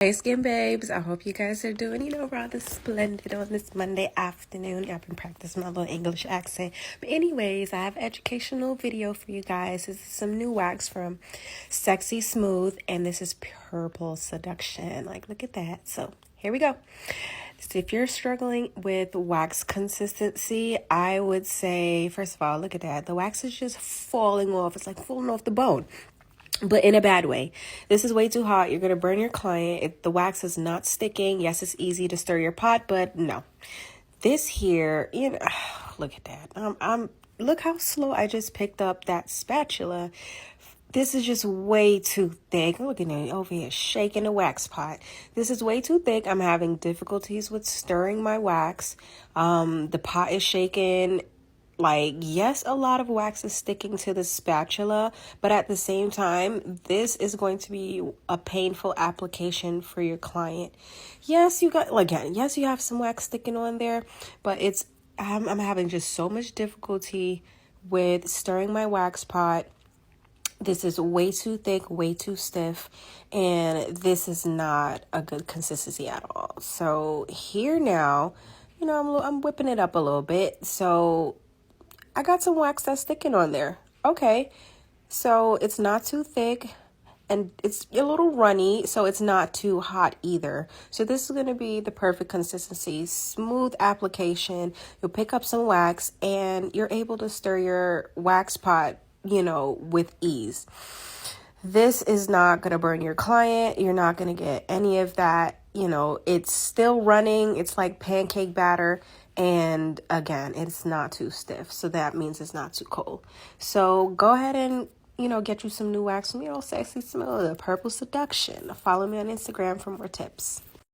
Hey skin babes, I hope you guys are doing, rather splendid on this Monday afternoon. I've been practicing my little English accent. But anyways, I have an educational video for you guys. This is some new wax from Sexy Smooth, and this is purple seduction. Like, look at that. So here we go. So if you're struggling with wax consistency, I would say, first of all, look at that. The wax is just falling off. It's like falling off the bone, but in a bad way. This is way too hot. You're going to burn your client. If the wax is not sticking, yes, it's easy to stir your pot, but no. This here, look at that. Look how slow I just picked up that spatula. This is just way too thick. Look at me over here shaking the wax pot. This is way too thick. I'm having difficulties with stirring my wax. The pot is shaking. Like, yes, a lot of wax is sticking to the spatula, but at the same time, this is going to be a painful application for your client. Yes, you have some wax sticking on there, but I'm having just so much difficulty with stirring my wax pot. This is way too thick, way too stiff, and this is not a good consistency at all. So here now, I'm whipping it up a little bit. So I got some wax that's sticking on there. Okay, so it's not too thick and it's a little runny, so it's not too hot either. So this is going to be the perfect consistency, smooth application. You'll pick up some wax and you're able to stir your wax pot, with ease. This is not going to burn your client. You're not going to get any of that. It's still running. It's like pancake batter. And again, it's not too stiff. So that means it's not too cold. So go ahead and, get you some new wax from Sexy Smooth, Purple Seduction. Follow me on Instagram for more tips.